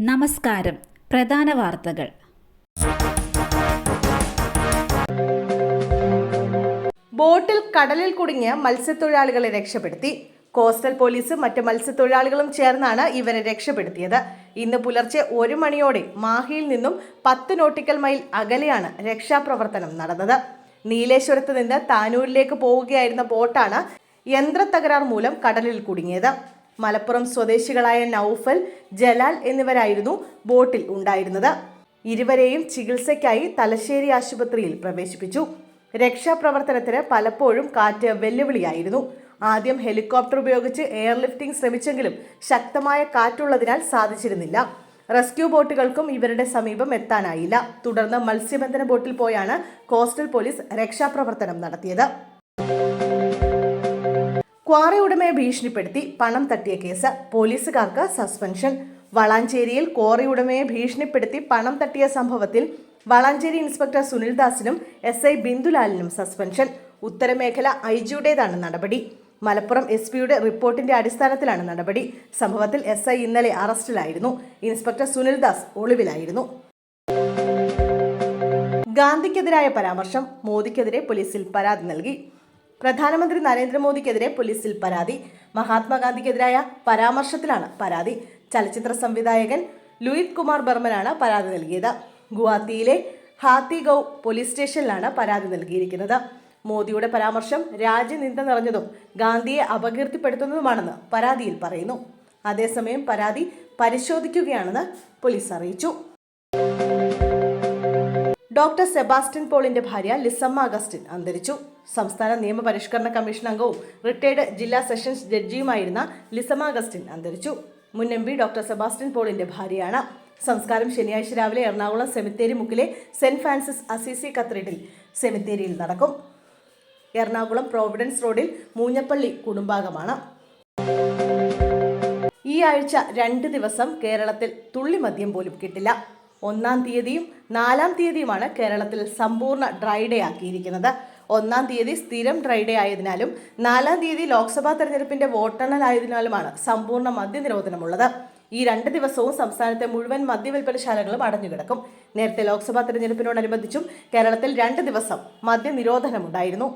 നമസ്കാരം. പ്രധാന വാർത്തകൾ. ബോട്ടിൽ കടലിൽ കുടുങ്ങിയ മത്സ്യത്തൊഴിലാളികളെ രക്ഷപ്പെടുത്തി. കോസ്റ്റൽ പോലീസും മറ്റ് മത്സ്യത്തൊഴിലാളികളും ചേർന്നാണ് ഇവരെ രക്ഷപ്പെടുത്തിയത്. ഇന്ന് പുലർച്ചെ 1 മണിയോടെ മാഹിയിൽ നിന്നും 10 നോട്ടിക്കൽ മൈൽ അകലെയാണ് രക്ഷാപ്രവർത്തനം നടന്നത്. നീലേശ്വരത്ത് നിന്ന് താനൂരിലേക്ക് പോവുകയായിരുന്ന ബോട്ടാണ് യന്ത്രത്തകരാർ മൂലം കടലിൽ കുടുങ്ങിയത്. മലപ്പുറം സ്വദേശികളായ നൌഫൽ, ജലാൽ എന്നിവരായിരുന്നു ബോട്ടിൽ ഉണ്ടായിരുന്നത്. ഇരുവരെയും ചികിത്സയ്ക്കായി തലശ്ശേരി ആശുപത്രിയിൽ പ്രവേശിപ്പിച്ചു. രക്ഷാപ്രവർത്തനത്തിന് പലപ്പോഴും കാറ്റ് വെല്ലുവിളിയായിരുന്നു. ആദ്യം ഹെലികോപ്റ്റർ ഉപയോഗിച്ച് എയർലിഫ്റ്റിംഗ് ശ്രമിച്ചെങ്കിലും ശക്തമായ കാറ്റുള്ളതിനാൽ സാധിച്ചിരുന്നില്ല. റെസ്ക്യൂ ബോട്ടുകൾക്കും ഇവരുടെ സമീപം എത്താനായില്ല. തുടർന്ന് മത്സ്യബന്ധന ബോട്ടിൽ പോയാണ് കോസ്റ്റൽ പോലീസ് രക്ഷാപ്രവർത്തനം നടത്തിയത്. ക്വാറി ഉടമയെ ഭീഷണിപ്പെടുത്തി പണം തട്ടിയ കേസ്. പോലീസുകാർക്ക് സസ്പെൻഷൻ. വളാഞ്ചേരിയിൽ ക്വാറി ഉടമയെ ഭീഷണിപ്പെടുത്തി പണം തട്ടിയ സംഭവത്തിൽ വളാഞ്ചേരി ഇൻസ്പെക്ടർ സുനിൽദാസിനും SI ബിന്ദുലാലിനും സസ്പെൻഷൻ. ഉത്തരമേഖല IG-യുടേതാണ് നടപടി. മലപ്പുറം SP-യുടെ റിപ്പോർട്ടിന്റെ അടിസ്ഥാനത്തിലാണ് നടപടി. സംഭവത്തിൽ SI ഇന്നലെ അറസ്റ്റിലായിരുന്നു. ഇൻസ്പെക്ടർ സുനിൽദാസ് ഒളിവിലായിരുന്നു. ഗാന്ധിക്കെതിരായ പരാമർശം. മോദിക്കെതിരെ പോലീസിൽ പരാതി നൽകി. പ്രധാനമന്ത്രി നരേന്ദ്രമോദിക്കെതിരെ പോലീസിൽ പരാതി. മഹാത്മാഗാന്ധിക്കെതിരായ പരാമർശത്തിലാണ് പരാതി. ചലച്ചിത്ര സംവിധായകൻ ലുയിത് കുമാർ ബർമനാണ് പരാതി നൽകിയത്. ഗുവാഹത്തിയിലെ ഹാത്തിഗൌ പോലീസ് സ്റ്റേഷനിലാണ് പരാതി നൽകിയിരിക്കുന്നത്. മോദിയുടെ പരാമർശം രാജ്യനിന്ദ നിറഞ്ഞതും ഗാന്ധിയെ അപകീർത്തിപ്പെടുത്തുന്നതുമാണെന്ന് പരാതിയിൽ പറയുന്നു. അതേസമയം പരാതി പരിശോധിക്കുകയാണെന്ന് പോലീസ് അറിയിച്ചു. ഡോക്ടർ സെബാസ്റ്റ്യൻ പോളിന്റെ ഭാര്യ ലിസമ്മ അഗസ്റ്റിൻ അന്തരിച്ചു. സംസ്ഥാന നിയമപരിഷ്കരണ കമ്മീഷൻ അംഗവും റിട്ടയർഡ് ജില്ലാ സെഷൻസ് ജഡ്ജിയുമായിരുന്ന ലിസമ്മ അഗസ്റ്റിൻ അന്തരിച്ചു. മുൻ MP ഡോക്ടർ സെബാസ്റ്റ്യൻ പോളിന്റെ ഭാര്യയാണ്. സംസ്കാരം ശനിയാഴ്ച രാവിലെ എറണാകുളം സെമിത്തേരി മുക്കിലെ സെന്റ് ഫ്രാൻസിസ് അസീസി കത്തീഡ്രൽ സെമിത്തേരിയിൽ നടക്കും. എറണാകുളം പ്രോവിഡൻസ് റോഡിൽ മൂഞ്ഞപ്പള്ളി കുടുംബാംഗമാണ്. ഈ ആഴ്ച 2 ദിവസം കേരളത്തിൽ തുള്ളിമദ്യം പോലും കിട്ടില്ല. 1-ാം തീയതിയും 4-ാം തീയതിയുമാണ് കേരളത്തിൽ സമ്പൂർണ്ണ ഡ്രൈ ഡേ ആക്കിയിരിക്കുന്നത്. 1-ാം തീയതി സ്ഥിരം ഡ്രൈ ഡേ ആയതിനാലും 4-ാം തീയതി ലോക്സഭാ തെരഞ്ഞെടുപ്പിന്റെ വോട്ടെണ്ണലായതിനാലുമാണ് സമ്പൂർണ്ണ മദ്യനിരോധനമുള്ളത്. ഈ 2 ദിവസവും സംസ്ഥാനത്തെ മുഴുവൻ മദ്യവിൽപ്പനശാലകളും അടഞ്ഞുകിടക്കും. നേരത്തെ ലോക്സഭാ തെരഞ്ഞെടുപ്പിനോടനുബന്ധിച്ചും കേരളത്തിൽ 2 ദിവസം മദ്യനിരോധനമുണ്ടായിരുന്നു.